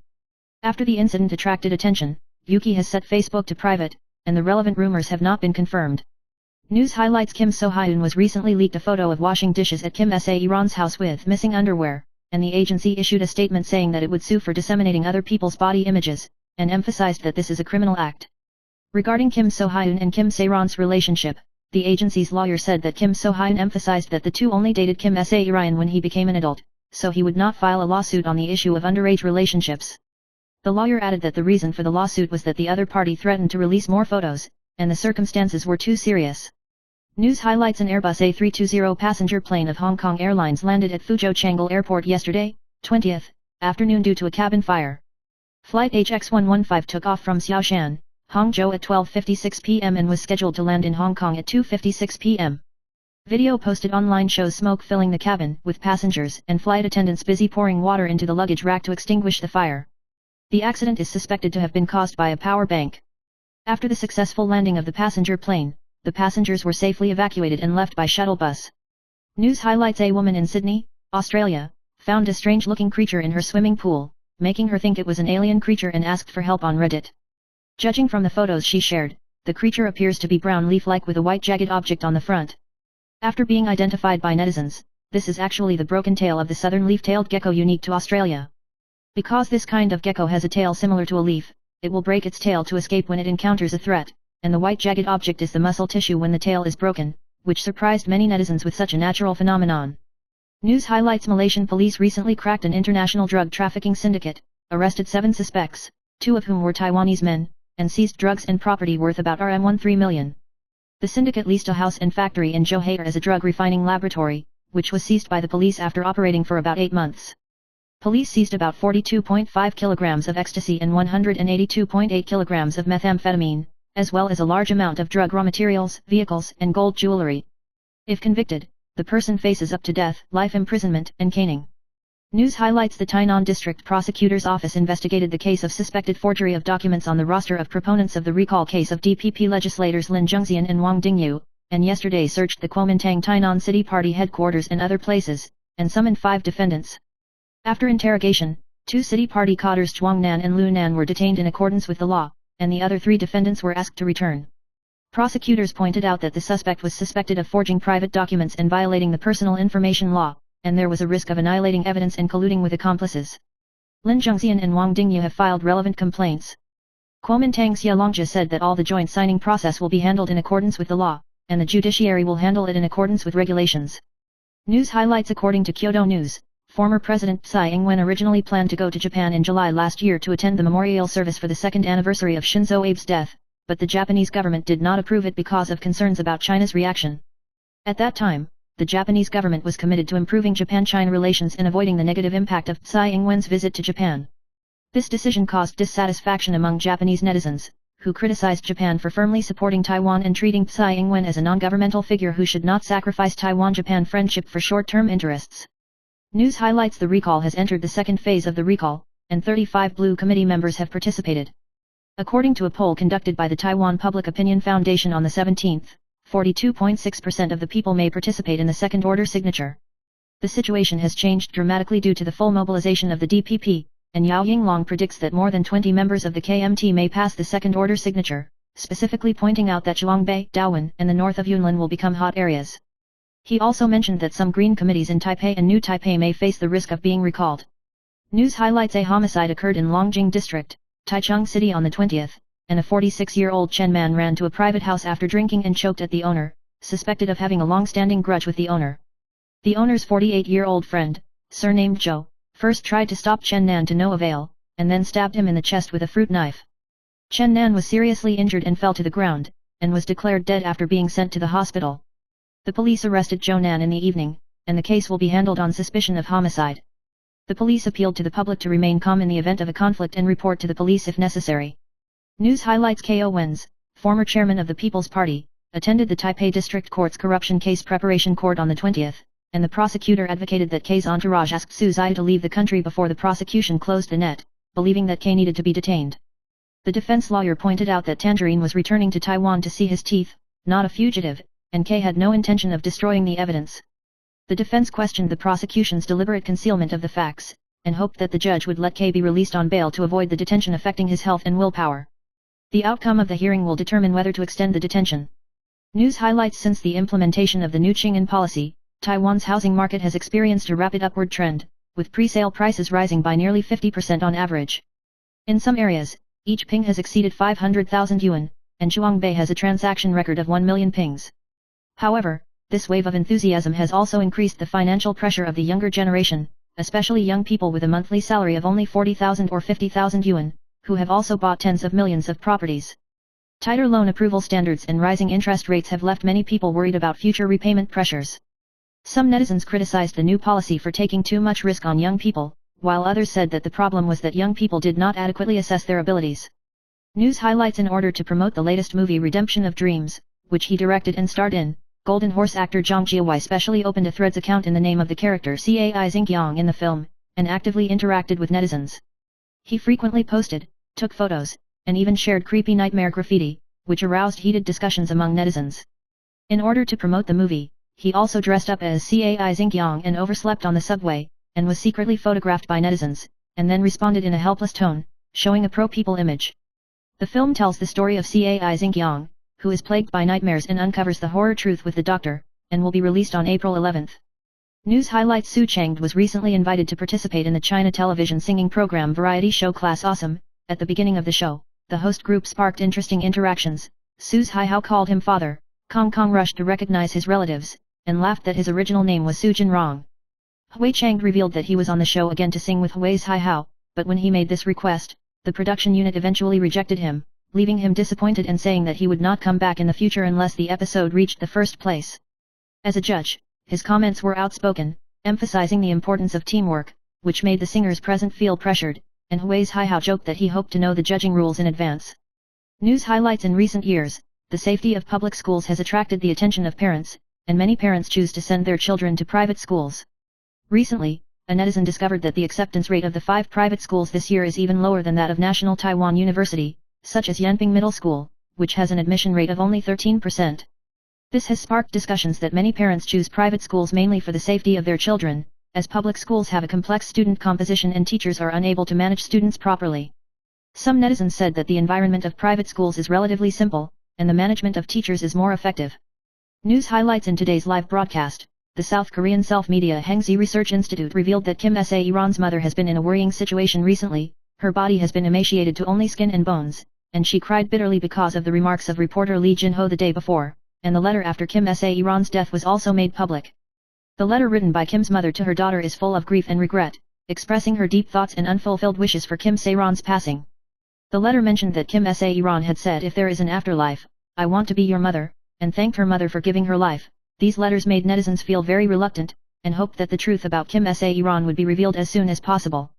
After the incident attracted attention, Yuki has set Facebook to private, and the relevant rumors have not been confirmed. News highlights: Kim So-hyun was recently leaked a photo of washing dishes at Kim Se-iran's house with missing underwear, and the agency issued a statement saying that it would sue for disseminating other people's body images, and emphasized that this is a criminal act. Regarding Kim So-hyun and Kim Se-ron's relationship, the agency's lawyer said that Kim So-hyun emphasized that the two only dated Kim Se-ryan when he became an adult, so he would not file a lawsuit on the issue of underage relationships. The lawyer added that the reason for the lawsuit was that the other party threatened to release more photos, and the circumstances were too serious. News highlights: an Airbus A320 passenger plane of Hong Kong Airlines landed at Fuzhou Changle Airport yesterday, 20th, afternoon due to a cabin fire. Flight HX115 took off from Xiaoshan, Hangzhou at 12:56 p.m. and was scheduled to land in Hong Kong at 2:56 p.m. Video posted online shows smoke filling the cabin, with passengers and flight attendants busy pouring water into the luggage rack to extinguish the fire. The accident is suspected to have been caused by a power bank. After the successful landing of the passenger plane, the passengers were safely evacuated and left by shuttle bus. News highlights: a woman in Sydney, Australia, found a strange-looking creature in her swimming pool, making her think it was an alien creature and asked for help on Reddit. Judging from the photos she shared, the creature appears to be brown leaf-like with a white jagged object on the front. After being identified by netizens, this is actually the broken tail of the southern leaf-tailed gecko unique to Australia. Because this kind of gecko has a tail similar to a leaf, it will break its tail to escape when it encounters a threat, and the white jagged object is the muscle tissue when the tail is broken, which surprised many netizens with such a natural phenomenon. News highlights: Malaysian police recently cracked an international drug trafficking syndicate, arrested 7 suspects, 2 of whom were Taiwanese men, and seized drugs and property worth about RM13 million. The syndicate leased a house and factory in Johor as a drug refining laboratory, which was seized by the police after operating for about 8 months. Police seized about 42.5 kilograms of ecstasy and 182.8 kilograms of methamphetamine, as well as a large amount of drug raw materials, vehicles, and gold jewelry. If convicted, the person faces up to death, life imprisonment, and caning. News highlights: the Tainan District Prosecutor's Office investigated the case of suspected forgery of documents on the roster of proponents of the recall case of DPP legislators Lin Zhongxian and Wang Dingyu, and yesterday searched the Kuomintang Tainan City Party headquarters and other places, and summoned 5 defendants. After interrogation, 2 city party cadres Zhuang Nan and Lu Nan were detained in accordance with the law, and the other 3 defendants were asked to return. Prosecutors pointed out that the suspect was suspected of forging private documents and violating the personal information law, and there was a risk of annihilating evidence and colluding with accomplices. Lin Zhongxian and Wang Dingyu have filed relevant complaints. Kuomintang Xia Longzhi said that all the joint signing process will be handled in accordance with the law, and the judiciary will handle it in accordance with regulations. News highlights: according to Kyodo News, former President Tsai Ing-wen originally planned to go to Japan in July last year to attend the memorial service for the 2nd anniversary of Shinzo Abe's death, but the Japanese government did not approve it because of concerns about China's reaction. At that time, the Japanese government was committed to improving Japan-China relations and avoiding the negative impact of Tsai Ing-wen's visit to Japan. This decision caused dissatisfaction among Japanese netizens, who criticized Japan for firmly supporting Taiwan and treating Tsai Ing-wen as a non-governmental figure who should not sacrifice Taiwan-Japan friendship for short-term interests. News highlights: the recall has entered the 2nd phase of the recall, and 35 Blue Committee members have participated. According to a poll conducted by the Taiwan Public Opinion Foundation on the 17th, 42.6% of the people may participate in the second-order signature. The situation has changed dramatically due to the full mobilization of the DPP, and Yao Yinglong predicts that more than 20 members of the KMT may pass the second-order signature, specifically pointing out that Zhuangbei, Dawan, and the north of Yunnan will become hot areas. He also mentioned that some green committees in Taipei and New Taipei may face the risk of being recalled. News highlights: a homicide occurred in Longjing District, Taichung City on the 20th, and a 46-year-old Chen man ran to a private house after drinking and choked at the owner, suspected of having a long-standing grudge with the owner. The owner's 48-year-old friend, surnamed Zhou, first tried to stop Chen Nan to no avail, and then stabbed him in the chest with a fruit knife. Chen Nan was seriously injured and fell to the ground, and was declared dead after being sent to the hospital. The police arrested Zhou Nan in the evening, and the case will be handled on suspicion of homicide. The police appealed to the public to remain calm in the event of a conflict and report to the police if necessary. News highlights: Ko Wen's, former chairman of the People's Party, attended the Taipei District Court's corruption case preparation court on the 20th, and the prosecutor advocated that K's entourage asked Su Zai to leave the country before the prosecution closed the net, believing that K needed to be detained. The defense lawyer pointed out that Tangerine was returning to Taiwan to see his teeth, not a fugitive, and K had no intention of destroying the evidence. The defense questioned the prosecution's deliberate concealment of the facts, and hoped that the judge would let K be released on bail to avoid the detention affecting his health and willpower. The outcome of the hearing will determine whether to extend the detention. News highlights: since the implementation of the new Ching'an policy, Taiwan's housing market has experienced a rapid upward trend, with pre-sale prices rising by nearly 50% on average. In some areas, each ping has exceeded 500,000 yuan, and Zhuangbei has a transaction record of 1 million pings. However, this wave of enthusiasm has also increased the financial pressure of the younger generation, especially young people with a monthly salary of only 40,000 or 50,000 yuan, who have also bought tens of millions of properties. Tighter loan approval standards and rising interest rates have left many people worried about future repayment pressures. Some netizens criticized the new policy for taking too much risk on young people, while others said that the problem was that young people did not adequately assess their abilities. News highlights: in order to promote the latest movie Redemption of Dreams, which he directed and starred in, Golden Horse actor Zhang Jiawei specially opened a Threads account in the name of the character Cai Xingyang in the film, and actively interacted with netizens. He frequently posted, took photos, and even shared creepy nightmare graffiti, which aroused heated discussions among netizens. In order to promote the movie, he also dressed up as Cai Xingyang and overslept on the subway, and was secretly photographed by netizens, and then responded in a helpless tone, showing a pro-people image. The film tells the story of Cai Xingyang, who is plagued by nightmares and uncovers the horror truth with the doctor, and will be released on April 11th. News highlights: Su Chengde was recently invited to participate in the China television singing program variety show Class Awesome. At the beginning of the show, the host group sparked interesting interactions. Su's Haihao called him father, Kong Kong rushed to recognize his relatives, and laughed that his original name was Su Jinrong. Hui Changde revealed that he was on the show again to sing with Hui's Haihao, but when he made this request, the production unit eventually rejected him, leaving him disappointed and saying that he would not come back in the future unless the episode reached the first place. As a judge, his comments were outspoken, emphasizing the importance of teamwork, which made the singers present feel pressured, and Hui's Haihao joked that he hoped to know the judging rules in advance. News highlights: in recent years, the safety of public schools has attracted the attention of parents, and many parents choose to send their children to private schools. Recently, a netizen discovered that the acceptance rate of the 5 private schools this year is even lower than that of National Taiwan University, such as Yanping Middle School, which has an admission rate of only 13%. This has sparked discussions that many parents choose private schools mainly for the safety of their children, as public schools have a complex student composition and teachers are unable to manage students properly. Some netizens said that the environment of private schools is relatively simple, and the management of teachers is more effective. News highlights: in today's live broadcast, the South Korean self-media Hengzi Research Institute revealed that Kim Se-iran's mother has been in a worrying situation recently. Her body has been emaciated to only skin and bones, and she cried bitterly because of the remarks of reporter Lee Jin-ho the day before, and the letter after Kim Se-iran's death was also made public. The letter written by Kim's mother to her daughter is full of grief and regret, expressing her deep thoughts and unfulfilled wishes for Kim Se-iran's passing. The letter mentioned that Kim Se-iran had said, "If there is an afterlife, I want to be your mother," and thanked her mother for giving her life. These letters made netizens feel very reluctant, and hoped that the truth about Kim Se-iran would be revealed as soon as possible.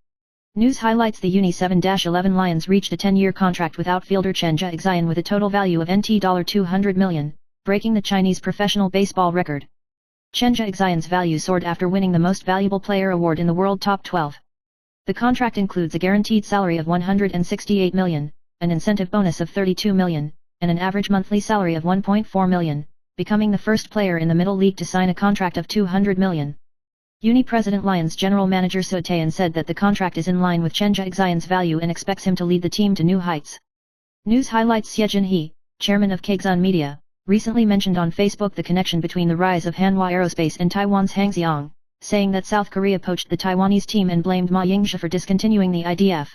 News highlights: the Uni 7-11 Lions reached a 10-year contract with outfielder Chen Zhixian with a total value of NT $200 million, breaking the Chinese professional baseball record. Chen Zhixian's value soared after winning the Most Valuable Player award in the World Top 12. The contract includes a guaranteed salary of 168 million, an incentive bonus of 32 million, and an average monthly salary of 1.4 million, becoming the first player in the Middle League to sign a contract of 200 million. Uni President Lions General Manager Su Taeyan said that the contract is in line with Chen Zhixian's value and expects him to lead the team to new heights. News highlights: Xie Jinhe, chairman of Kexun Media, recently mentioned on Facebook the connection between the rise of Hanwha Aerospace and Taiwan's Hangxiang, saying that South Korea poached the Taiwanese team and blamed Ma Ying-jeou for discontinuing the IDF.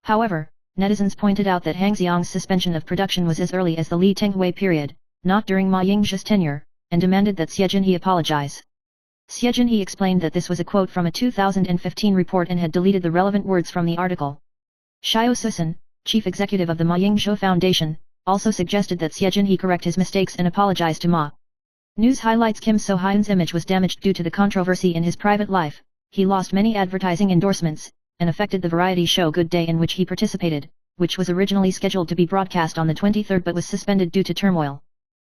However, netizens pointed out that Hangxiang's suspension of production was as early as the Li Tenghui period, not during Ma Ying-jeou's tenure, and demanded that Xie Jinhe apologize. Xie Jinhe explained that this was a quote from a 2015 report and had deleted the relevant words from the article. Xiao Susan, chief executive of the Ma Ying-jeou Foundation, also suggested that Xie Jinhe correct his mistakes and apologize to Ma. News highlights: Kim So-hyun's image was damaged due to the controversy in his private life. He lost many advertising endorsements, and affected the variety show Good Day in which he participated, which was originally scheduled to be broadcast on the 23rd but was suspended due to turmoil.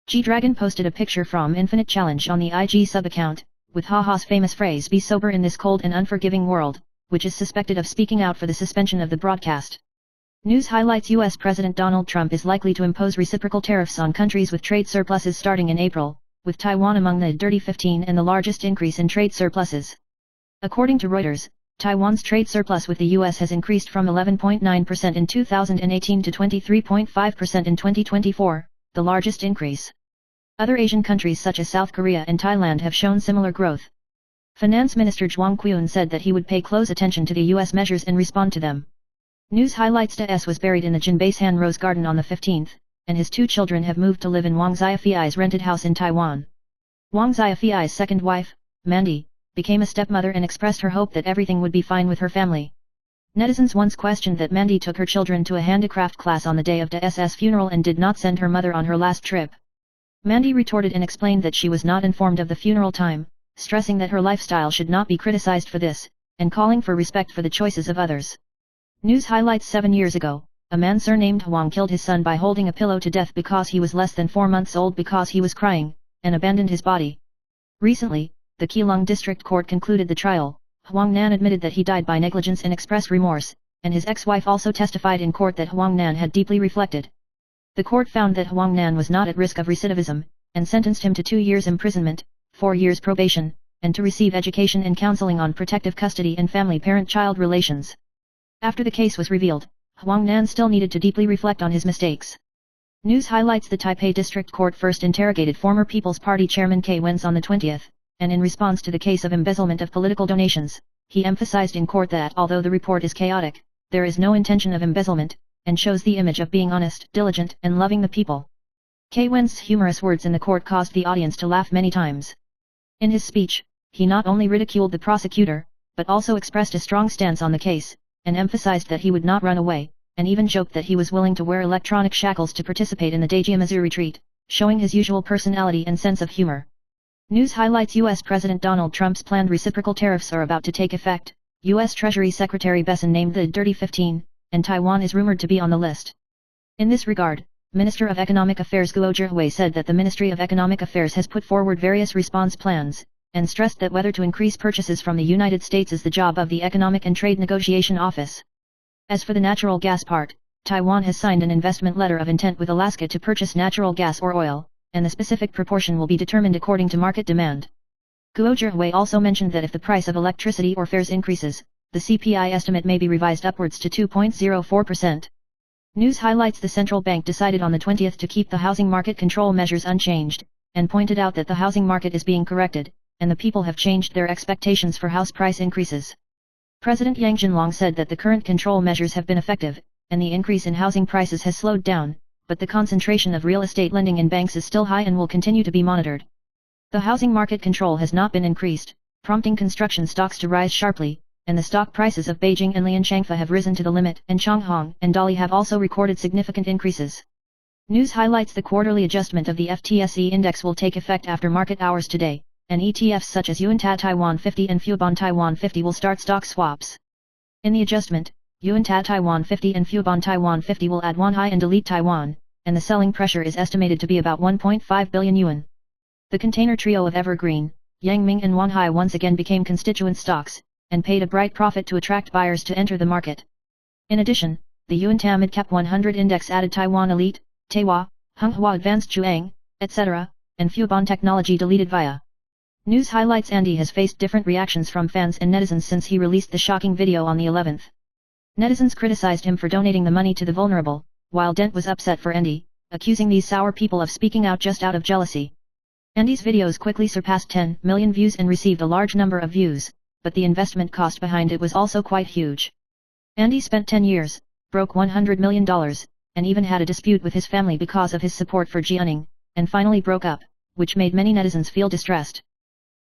G-Dragon posted a picture from Infinite Challenge on the IG sub-account, with Ha-Ha's famous phrase "Be sober in this cold and unforgiving world," which is suspected of speaking out for the suspension of the broadcast. News highlights: US President Donald Trump is likely to impose reciprocal tariffs on countries with trade surpluses starting in April, with Taiwan among the Dirty 15 and the largest increase in trade surpluses. According to Reuters, Taiwan's trade surplus with the US has increased from 11.9% in 2018 to 23.5% in 2024, the largest increase. Other Asian countries such as South Korea and Thailand have shown similar growth. Finance Minister Zhuang Qiun said that he would pay close attention to the U.S. measures and respond to them. News highlights S was buried in the Jinbeisan Rose Garden on the 15th, and his 2 children have moved to live in Wang Xiaofei's rented house in Taiwan. Wang Xiaofei's second wife, Mandy, became a stepmother and expressed her hope that everything would be fine with her family. Netizens once questioned that Mandy took her children to a handicraft class on the day of D's funeral and did not send her mother on her last trip. Mandy retorted and explained that she was not informed of the funeral time, stressing that her lifestyle should not be criticized for this, and calling for respect for the choices of others. News highlights 7 years ago, a man surnamed Huang killed his son by holding a pillow to death because he was less than 4 months old because he was crying, and abandoned his body. Recently, the Keelung District Court concluded the trial. Huang Nan admitted that he died by negligence and expressed remorse, and his ex-wife also testified in court that Huang Nan had deeply reflected. The court found that Huang Nan was not at risk of recidivism, and sentenced him to 2 years imprisonment, 4 years probation, and to receive education and counseling on protective custody and family parent-child relations. After the case was revealed, Huang Nan still needed to deeply reflect on his mistakes. News highlights the Taipei District Court first interrogated former People's Party Chairman K. Wentz on the 20th, and in response to the case of embezzlement of political donations, he emphasized in court that although the report is chaotic, there is no intention of embezzlement, and shows the image of being honest, diligent, and loving the people. K. Wentz's humorous words in the court caused the audience to laugh many times. In his speech, he not only ridiculed the prosecutor, but also expressed a strong stance on the case, and emphasized that he would not run away, and even joked that he was willing to wear electronic shackles to participate in the Daejeomazu retreat, showing his usual personality and sense of humor. News highlights U.S. President Donald Trump's planned reciprocal tariffs are about to take effect. U.S. Treasury Secretary Besson named the Dirty 15, and Taiwan is rumored to be on the list. In this regard, Minister of Economic Affairs Guo Zhihui said that the Ministry of Economic Affairs has put forward various response plans, and stressed that whether to increase purchases from the United States is the job of the Economic and Trade Negotiation Office. As for the natural gas part, Taiwan has signed an investment letter of intent with Alaska to purchase natural gas or oil, and the specific proportion will be determined according to market demand. Guo Zhihui also mentioned that if the price of electricity or fares increases, the CPI estimate may be revised upwards to 2.04%. News highlights the central bank decided on the 20th to keep the housing market control measures unchanged, and pointed out that the housing market is being corrected, and the people have changed their expectations for house price increases. President Yang Jinlong said that the current control measures have been effective, and the increase in housing prices has slowed down, but the concentration of real estate lending in banks is still high and will continue to be monitored. The housing market control has not been increased, prompting construction stocks to rise sharply, and the stock prices of Beijing and Lianchangfa have risen to the limit, and Changhong and Dali have also recorded significant increases. News highlights the quarterly adjustment of the FTSE index will take effect after market hours today, and ETFs such as Yuanta Taiwan 50 and Fubon Taiwan 50 will start stock swaps. In the adjustment, Yuanta Taiwan 50 and Fubon Taiwan 50 will add Wanhai and delete Taiwan, and the selling pressure is estimated to be about 1.5 billion yuan. The container trio of Evergreen, Yangming and Wanhai once again became constituent stocks, and paid a bright profit to attract buyers to enter the market. In addition, the Yuanta Midcap 100 Index added Taiwan Elite, Taiwa, Honghua Advanced Juang, etc., and Fubon Technology deleted via. News highlights Andy has faced different reactions from fans and netizens since he released the shocking video on the 11th. Netizens criticized him for donating the money to the vulnerable, while Dent was upset for Andy, accusing these sour people of speaking out just out of jealousy. Andy's videos quickly surpassed 10 million views and received a large number of views, but the investment cost behind it was also quite huge. Andy spent 10 years, broke $100 million, and even had a dispute with his family because of his support for Jianing, and finally broke up, which made many netizens feel distressed.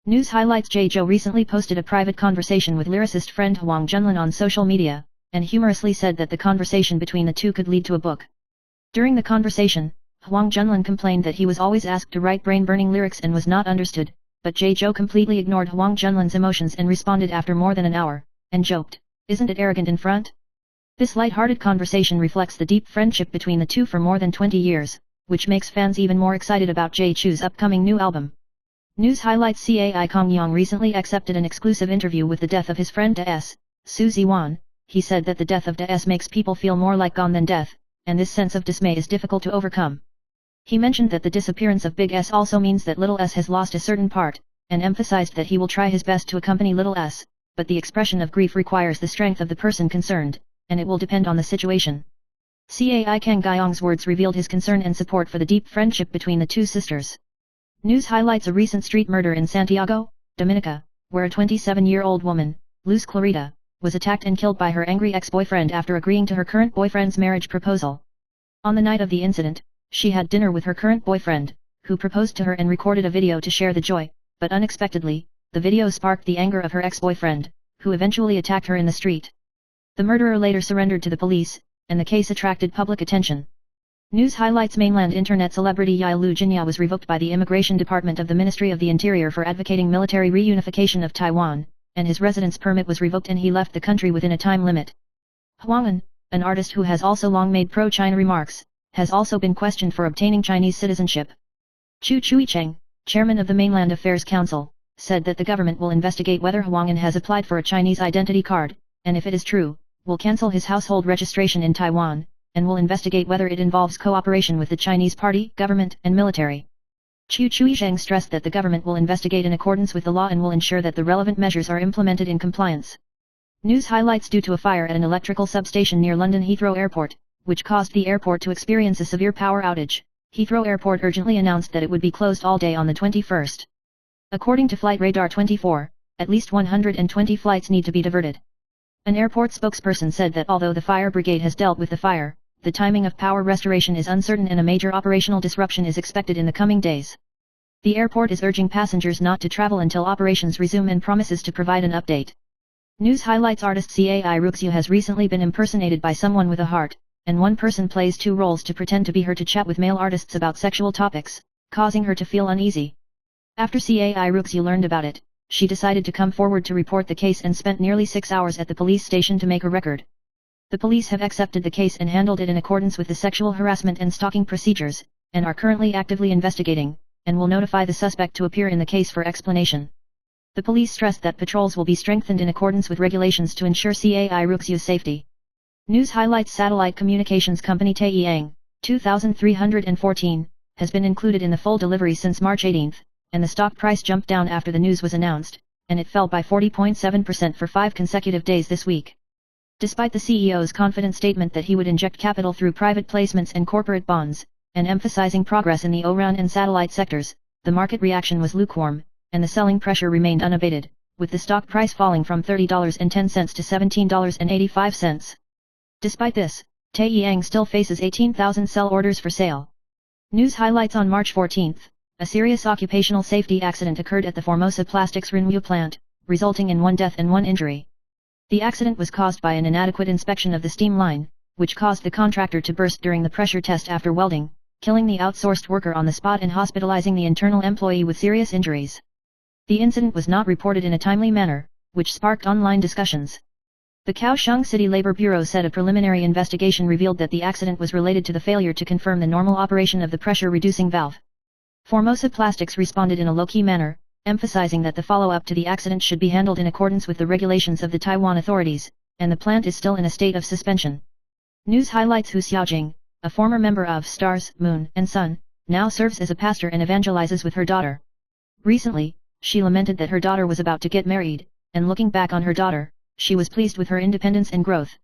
News highlights J. Zhou recently posted a private conversation with lyricist friend Huang Junlin on social media, and humorously said that the conversation between the two could lead to a book. During the conversation, Huang Junlin complained that he was always asked to write brain-burning lyrics and was not understood, but J. Zhou completely ignored Huang Junlin's emotions and responded after more than an hour, and joked, "Isn't it arrogant in front?" This light-hearted conversation reflects the deep friendship between the two for more than 20 years, which makes fans even more excited about J. Zhou's upcoming new album. News highlights Cai Kong Yang recently accepted an exclusive interview with the death of his friend Des, Su Ziwan. He said that the death of Des makes people feel more like gone than death, and this sense of dismay is difficult to overcome. He mentioned that the disappearance of Big S also means that Little S has lost a certain part, and emphasized that he will try his best to accompany Little S, but the expression of grief requires the strength of the person concerned, and it will depend on the situation. Cai Kang Guyong's words revealed his concern and support for the deep friendship between the two sisters. News highlights a recent street murder in Santiago, Dominica, where a 27-year-old woman, Luz Clarita, was attacked and killed by her angry ex-boyfriend after agreeing to her current boyfriend's marriage proposal. On the night of the incident, she had dinner with her current boyfriend, who proposed to her and recorded a video to share the joy, but unexpectedly, the video sparked the anger of her ex-boyfriend, who eventually attacked her in the street. The murderer later surrendered to the police, and the case attracted public attention. News highlights mainland internet celebrity Yilu Jinya was revoked by the Immigration Department of the Ministry of the Interior for advocating military reunification of Taiwan, and his residence permit was revoked and he left the country within a time limit. Huang an artist who has also long made pro-China remarks, has also been questioned for obtaining Chinese citizenship. Chu Chuicheng, chairman of the Mainland Affairs Council, said that the government will investigate whether Huang has applied for a Chinese identity card, and if it is true, will cancel his household registration in Taiwan, and will investigate whether it involves cooperation with the Chinese party, government, and military. Chu Chuicheng stressed that the government will investigate in accordance with the law and will ensure that the relevant measures are implemented in compliance. News highlights: due to a fire at an electrical substation near London Heathrow Airport, which caused the airport to experience a severe power outage, Heathrow Airport urgently announced that it would be closed all day on the 21st. According to Flight Radar 24, at least 120 flights need to be diverted. An airport spokesperson said that although the fire brigade has dealt with the fire, the timing of power restoration is uncertain and a major operational disruption is expected in the coming days. The airport is urging passengers not to travel until operations resume and promises to provide an update. News highlights: artist Cai Ruxu has recently been impersonated by someone with a heart, and one person plays two roles to pretend to be her to chat with male artists about sexual topics, causing her to feel uneasy. After Cai Ruxu learned about it, she decided to come forward to report the case and spent nearly 6 hours at the police station to make a record. The police have accepted the case and handled it in accordance with the sexual harassment and stalking procedures, and are currently actively investigating, and will notify the suspect to appear in the case for explanation. The police stressed that patrols will be strengthened in accordance with regulations to ensure Cai Ruxu's safety. News highlights: satellite communications company Taiyang, 2314, has been included in the full delivery since March 18, and the stock price jumped down after the news was announced, and it fell by 40.7% for 5 consecutive days this week. Despite the CEO's confident statement that he would inject capital through private placements and corporate bonds, and emphasizing progress in the O-RAN and satellite sectors, the market reaction was lukewarm, and the selling pressure remained unabated, with the stock price falling from $30.10 to $17.85. Despite this, Taiyang still faces 18,000 sell orders for sale. News highlights: on March 14, a serious occupational safety accident occurred at the Formosa Plastics Renwu plant, resulting in 1 death and 1 injury. The accident was caused by an inadequate inspection of the steam line, which caused the contractor to burst during the pressure test after welding, killing the outsourced worker on the spot and hospitalizing the internal employee with serious injuries. The incident was not reported in a timely manner, which sparked online discussions. The Kaohsiung City Labor Bureau said a preliminary investigation revealed that the accident was related to the failure to confirm the normal operation of the pressure-reducing valve. Formosa Plastics responded in a low-key manner, emphasizing that the follow-up to the accident should be handled in accordance with the regulations of the Taiwan authorities, and the plant is still in a state of suspension. News highlights: Hu Xiaojing, a former member of Stars, Moon, and Sun, now serves as a pastor and evangelizes with her daughter. Recently, she lamented that her daughter was about to get married, and looking back on her daughter, she was pleased with her independence and growth.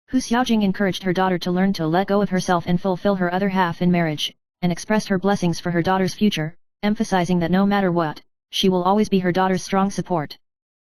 Hu Xiaojing encouraged her daughter to learn to let go of herself and fulfill her other half in marriage, and expressed her blessings for her daughter's future, emphasizing that no matter what, she will always be her daughter's strong support.